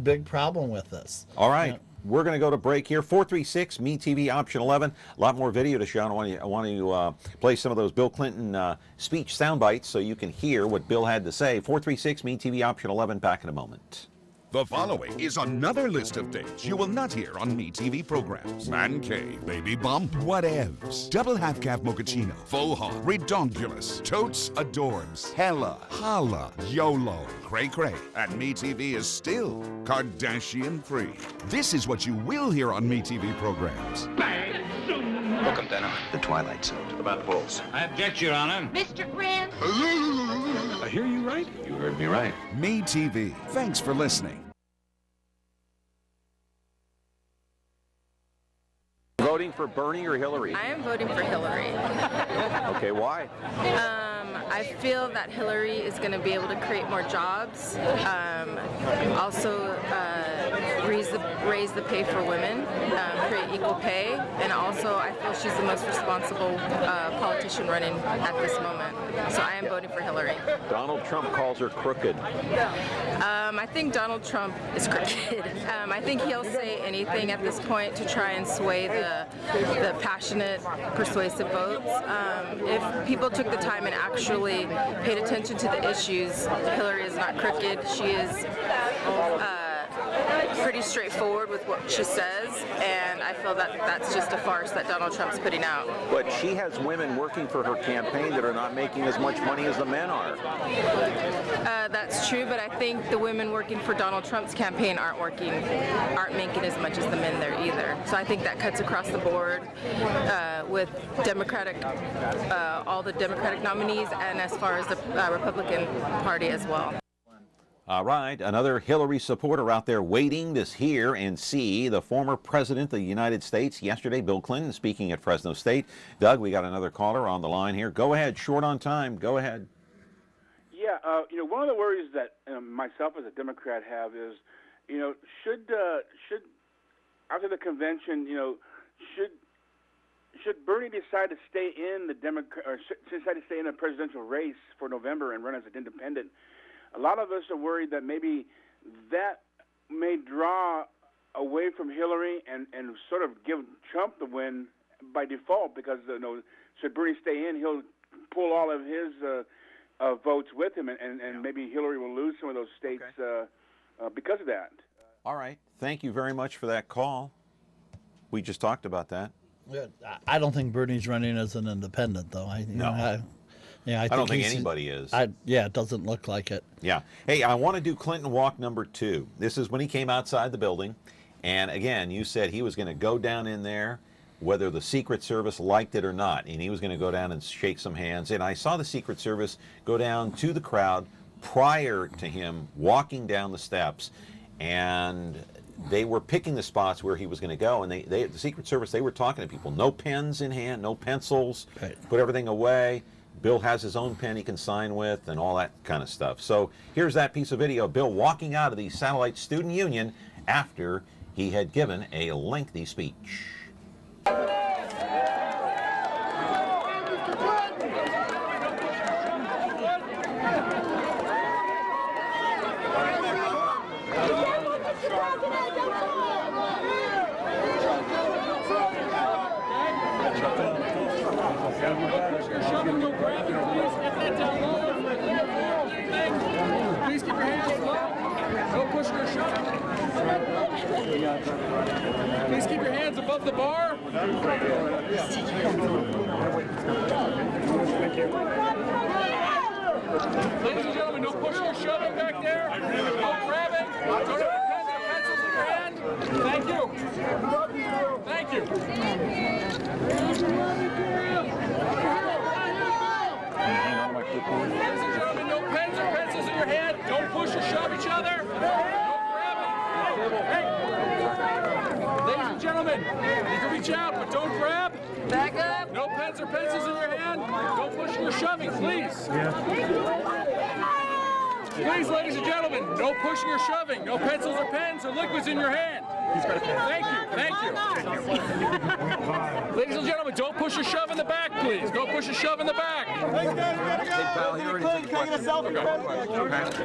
big problem with this. All right. We're going to go to break here. 436 MeTV option 11. A lot more video to show. I want to play some of those Bill Clinton speech sound bites so you can hear what Bill had to say. 436 MeTV option 11. Back in a moment. The following is another list of things you will not hear on MeTV programs. Man cave, baby bump, whatevs, double half-calf mochaccino, LOHAN, redonkulous, totes adorbs, hella, holla, YOLO, cray-cray, and MeTV is still Kardashian-free. This is what you will hear on MeTV programs. Welcome, Dana. The Twilight Zone. About bulls. I object, Your Honor. Mr. Grant. I hear you right. You heard me right. MeTV. Thanks for listening. voting for Bernie or Hillary? I am voting for Hillary. Okay, why? I feel that Hillary is going to be able to create more jobs, also raise the pay for women, create equal pay, and also I feel she's the most responsible politician running at this moment. So I am voting for Hillary. Donald Trump calls her crooked. I think Donald Trump is crooked. I think he'll say anything at this point to try and sway the passionate, persuasive votes. If people took the time and actually paid attention to the issues, Hillary is not crooked. She is pretty straightforward with what she says, and I feel that that's just a farce that Donald Trump's putting out. But she has women working for her campaign that are not making as much money as the men are. That's true, but I think the women working for Donald Trump's campaign aren't making as much as the men there either. So I think that cuts across the board with Democratic, all the Democratic nominees, and as far as the Republican Party as well. All right, another Hillary supporter out there waiting to hear and see the former president of the United States yesterday, Bill Clinton, speaking at Fresno State. Doug, we got another caller on the line here. Go ahead, short on time. Go ahead. Yeah, one of the worries that myself as a Democrat have is, should after the convention, should Bernie decide to stay in the decide to stay in the presidential race for November and run as an independent? A lot of us are worried that maybe that may draw away from Hillary and sort of give Trump the win by default, because should Bernie stay in, he'll pull all of his votes with him, and maybe Hillary will lose some of those states because of that. All right. Thank you very much for that call. We just talked about that. I don't think Bernie's running as an independent, though. I don't think anybody is. It doesn't look like it. Yeah. Hey, I want to do Clinton walk number 2. This is when he came outside the building. And again, you said he was going to go down in there, whether the Secret Service liked it or not. And he was going to go down and shake some hands. And I saw the Secret Service go down to the crowd prior to him walking down the steps. And they were picking the spots where he was going to go. And the Secret Service, they were talking to people. No pens in hand, no pencils, put everything away. Bill has his own pen he can sign with and all that kind of stuff. So here's that piece of video, Bill walking out of the Satellite Student Union after he had given a lengthy speech. Please keep your hands low. Don't push your shove. Please keep your hands above the bar. Ladies and gentlemen, don't push your shoving back there. Don't grab it. Don't have pens or pencils in your hand. Thank you. Thank you. Ladies and gentlemen, no pens or pencils in your hand. Don't push or shove each other. Don't grab it. Hey. Ladies and gentlemen, you can reach out, but don't grab. Back up. No pens or pencils in your hand. Don't push or shoving, please. Please, ladies and gentlemen, no pushing or shoving. No pencils or pens or liquids in your hand. Thank you. Thank you. Ladies and gentlemen, don't push or shove in the back, please. Don't push or shove in the back.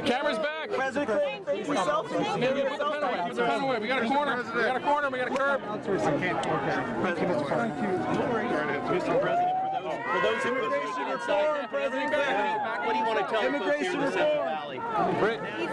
Camera's back. Maybe put the pen away. Put the pen away. We got a corner. We got a corner. We got a curb. Mr. President, for those who put their inside, what do you want to tell the folks here in the Central Valley?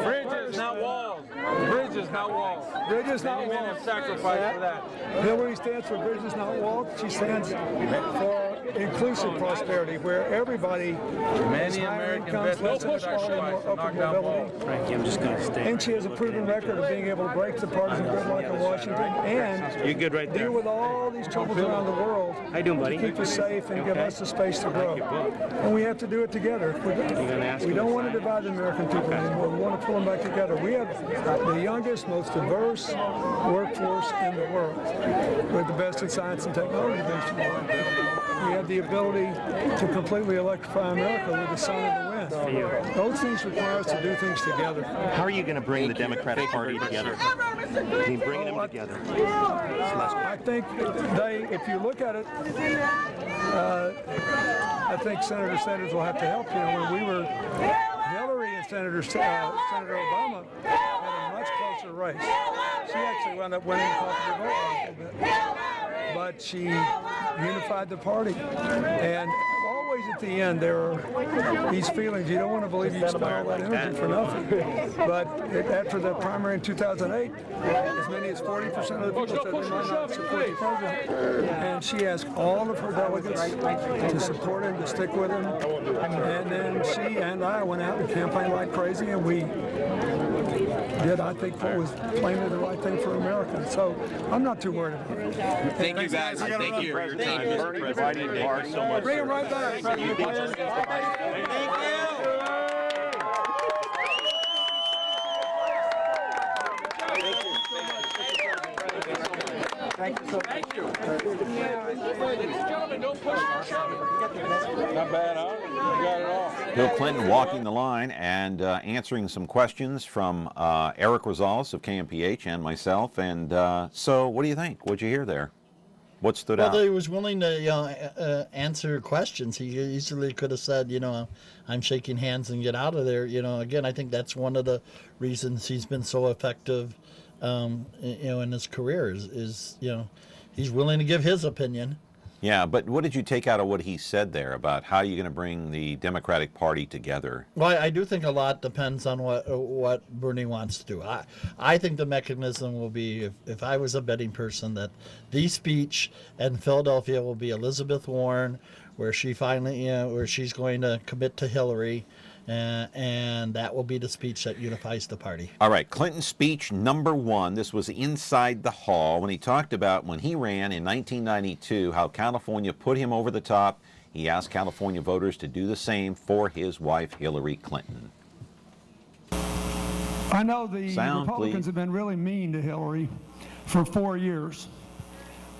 Bridges, not walls. Bridges, not walls. Bridges, not walls. Sacrifice for that. Hillary stands for bridges, not walls. She stands for inclusive prosperity, where everybody has higher incomes, less inequality, more upward mobility. Frankie, I'm just going to stay. And she has a proven record of being able to break the partisan gridlock in Washington and you're good right there. deal with all these troubles around the world How you doing, buddy? to keep us safe and give us the space to grow. And we have to do it together. We don't want to divide the American people anymore. We want to pull them back together. We have the youngest, most diverse workforce in the world. We're the best in science and technology based in the world. We have the ability to completely electrify America with the sun and the wind. Those things require us to do things together. How are you going to bring the Democratic Party together? I mean, bringing them together. I think if you look at it, I think Senator Sanders will have to help. You know, when we were, Hillary and Senator Obama had a much closer race. She actually wound up winning the popular vote a little bit. But she unified the party. And always at the end, there are these feelings. You don't want to believe you spent all that energy for nothing. But after the primary in 2008, as many as 40% of the people said they might not support the president. And she asked all of her delegates to support him, to stick with him. And then she and I went out and campaigned like crazy, and we did, I think, what was plainly the right thing for America. So I'm not too worried about it. Thank you, guys. Thank you for your time, Mr. President. Thank you so much. Bring him right back. Thank you. Thank you so much. Thank you. Ladies and gentlemen, don't push your shove. Not bad, huh? You got it all. Bill Clinton walking the line and answering some questions from Eric Rosales of KMPH and myself. And so what do you think? What'd you hear there? What stood out? Well, he was willing to answer questions. He easily could have said, you know, I'm shaking hands and get out of there. You know, again, I think that's one of the reasons he's been so effective, you know, in his career is, you know, he's willing to give his opinion. Yeah, but what did you take out of what he said there about how you're going to bring the Democratic Party together? Well, I do think a lot depends on what Bernie wants to do. I think the mechanism will be, if I was a betting person, that the speech in Philadelphia will be Elizabeth Warren, where she finally, you know, where she's going to commit to Hillary. And that will be the speech that unifies the party. All right, Clinton's speech number one. This was inside the hall when he talked about when he ran in 1992, how California put him over the top. He asked California voters to do the same for his wife, Hillary Clinton. I know the Republicans have been really mean to Hillary for 4 years.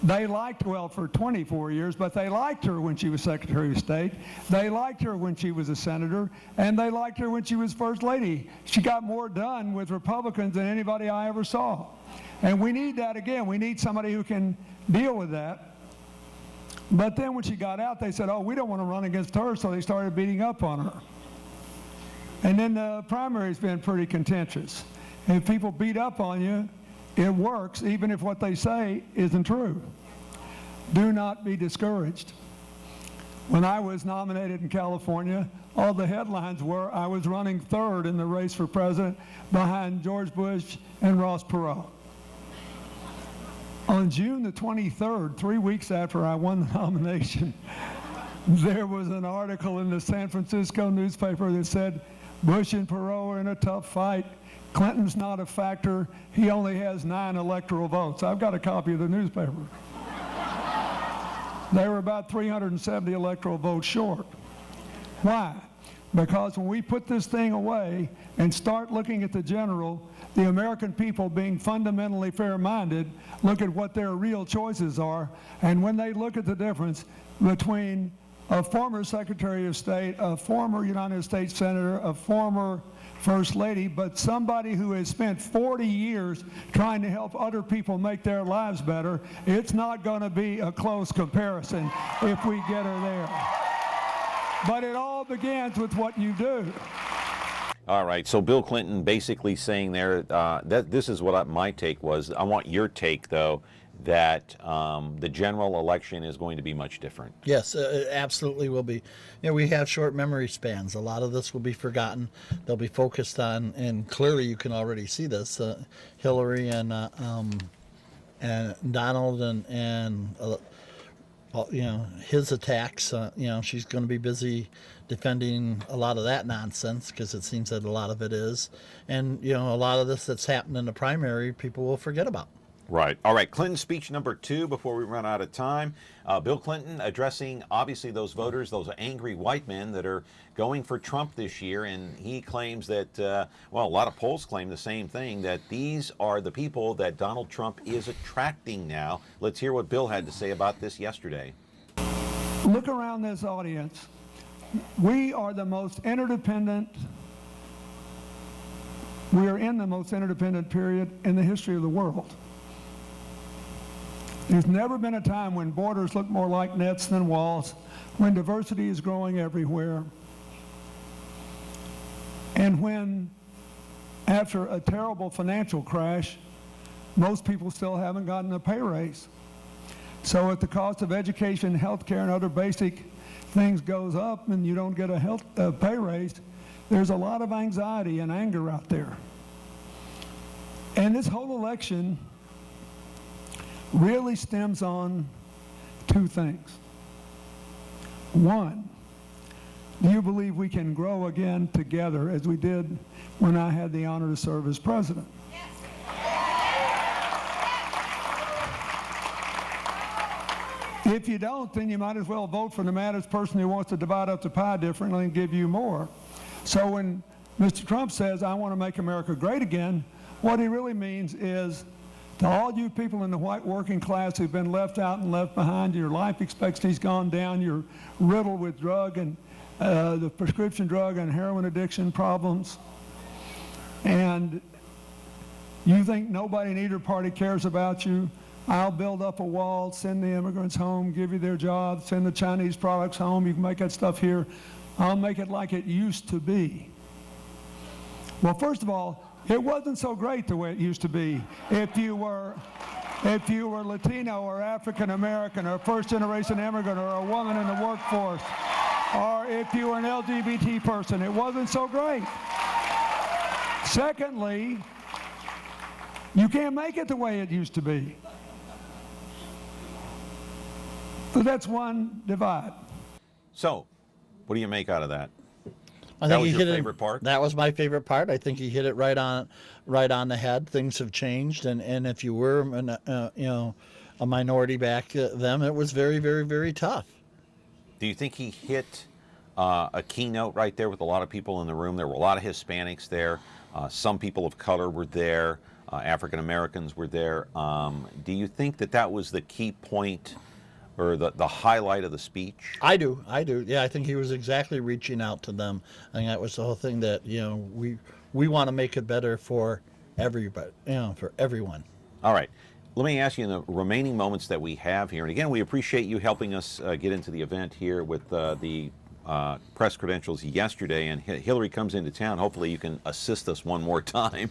They liked, well, for 24 years, but they liked her when she was Secretary of State. They liked her when she was a senator, and they liked her when she was First Lady. She got more done with Republicans than anybody I ever saw. And we need that again. We need somebody who can deal with that. But then when she got out, they said, oh, we don't want to run against her, so they started beating up on her. And then the primary's been pretty contentious. If people beat up on you, it works, even if what they say isn't true. Do not be discouraged. When I was nominated in California, all the headlines were I was running third in the race for president behind George Bush and Ross Perot. On June the 23rd, 3 weeks after I won the nomination, there was an article in the San Francisco newspaper that said, Bush and Perot are in a tough fight. Clinton's not a factor. He only has 9 electoral votes. I've got a copy of the newspaper. They were about 370 electoral votes short. Why? Because when we put this thing away and start looking at the general, the American people, being fundamentally fair-minded, look at what their real choices are, and when they look at the difference between a former Secretary of State, a former United States Senator, a former First Lady, but somebody who has spent 40 years trying to help other people make their lives better, it's not going to be a close comparison if we get her there. But it all begins with what you do. All right, so Bill Clinton basically saying there that this is what my take was. I want your take, though, that the general election is going to be much different. Yes, it absolutely will be. You know, we have short memory spans. A lot of this will be forgotten. They'll be focused on, and clearly you can already see this, Hillary and Donald and you know, his attacks. You know, she's going to be busy defending a lot of that nonsense because it seems that a lot of it is. And, you know, a lot of this that's happened in the primary, people will forget about. Right. All right. Clinton's speech number 2 before we run out of time. Bill Clinton addressing, obviously, those voters, those angry white men that are going for Trump this year. And he claims that, well, a lot of polls claim the same thing, that these are the people that Donald Trump is attracting now. Let's hear what Bill had to say about this yesterday. Look around this audience. We are the most interdependent. We are in the most interdependent period in the history of the world. There's never been a time when borders look more like nets than walls, when diversity is growing everywhere, and when, after a terrible financial crash, most people still haven't gotten a pay raise. So if the cost of education, health care, and other basic things goes up and you don't get a pay raise, there's a lot of anxiety and anger out there. And this whole election really stems on 2 things. One, do you believe we can grow again together as we did when I had the honor to serve as president? If you don't, then you might as well vote for the maddest person who wants to divide up the pie differently and give you more. So when Mr. Trump says, I want to make America great again, what he really means is, to all you people in the white working class who've been left out and left behind, your life expectancy's gone down, you're riddled with drug and the prescription drug and heroin addiction problems, and you think nobody in either party cares about you, I'll build up a wall, send the immigrants home, give you their jobs, send the Chinese products home, you can make that stuff here. I'll make it like it used to be. Well, first of all, it wasn't so great the way it used to be. If you were Latino or African American or first-generation immigrant or a woman in the workforce, or if you were an LGBT person, it wasn't so great. Secondly, you can't make it the way it used to be. So that's one divide. So, what do you make out of that? I think was he your hit favorite part? That was my favorite part. I think he hit it right on the head. Things have changed, and if you were a minority back then, it was very, very, very tough. Do you think he hit a keynote right there with a lot of people in the room? There were a lot of Hispanics there. Some people of color were there. African Americans were there. Do you think that was the key point, or the highlight of the speech? I do. Yeah, I think he was exactly reaching out to them. I think that was the whole thing, that we want to make it better for everybody, for everyone. All right. Let me ask you, in the remaining moments that we have here, and again, we appreciate you helping us get into the event here with the press credentials yesterday, and Hillary comes into town. Hopefully you can assist us one more time.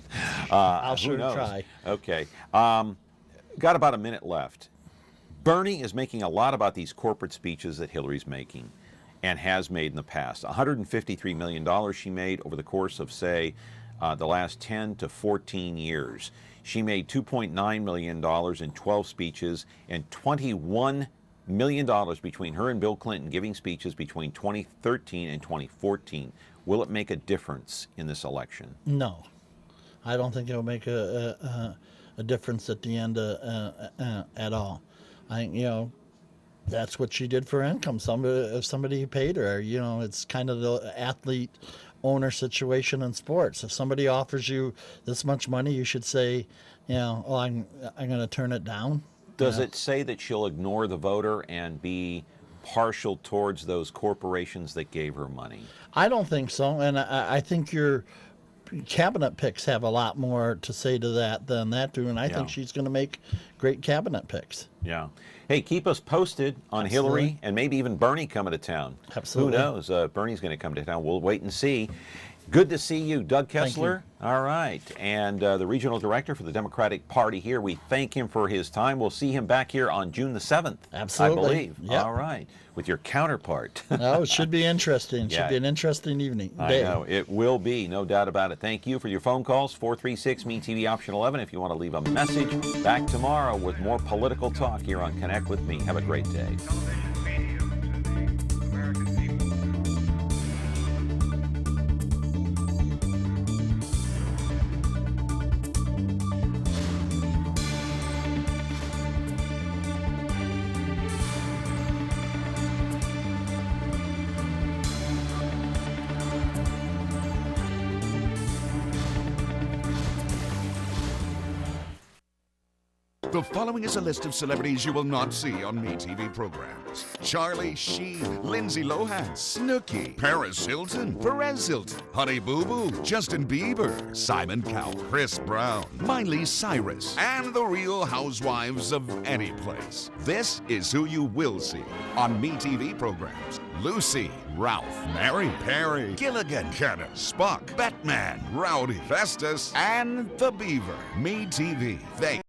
I'll sure try. Okay. Got about a minute left. Bernie is making a lot about these corporate speeches that Hillary's making and has made in the past. $153 million she made over the course of, say, the last 10 to 14 years. She made $2.9 million in 12 speeches and $21 million between her and Bill Clinton giving speeches between 2013 and 2014. Will it make a difference in this election? No. I don't think it'll make a difference at the end at all. I think, that's what she did for income. Somebody paid her. It's kind of the athlete owner situation in sports. If somebody offers you this much money, you should say, I'm going to turn it down. Does it say that she'll ignore the voter and be partial towards those corporations that gave her money? I don't think so, and I think your cabinet picks have a lot more to say to that than that do, and I think she's going to make great cabinet picks. Yeah. Hey, keep us posted on Hillary and maybe even Bernie coming to town. Absolutely. Who knows? Bernie's going to come to town. We'll wait and see. Good to see you, Doug Kessler. All right. And the regional director for the Democratic Party here, we thank him for his time. We'll see him back here on June the 7th. Absolutely. I believe. Yep. All right. With your counterpart. Oh, it should be interesting. It should be an interesting evening. I know. It will be. No doubt about it. Thank you for your phone calls. 436-MeTV option 11 if you want to leave a message. Back tomorrow with more political talk here on Connect with Me. Have a great day. The following is a list of celebrities you will not see on MeTV programs. Charlie Sheen, Lindsay Lohan, Snooki, Paris Hilton, Perez Hilton, Honey Boo Boo, Justin Bieber, Simon Cowell, Chris Brown, Miley Cyrus, and the Real Housewives of any place. This is who you will see on MeTV programs. Lucy, Ralph, Mary, Perry, Gilligan, Kenna, Spock, Batman, Rowdy, Festus, and the Beaver. MeTV. They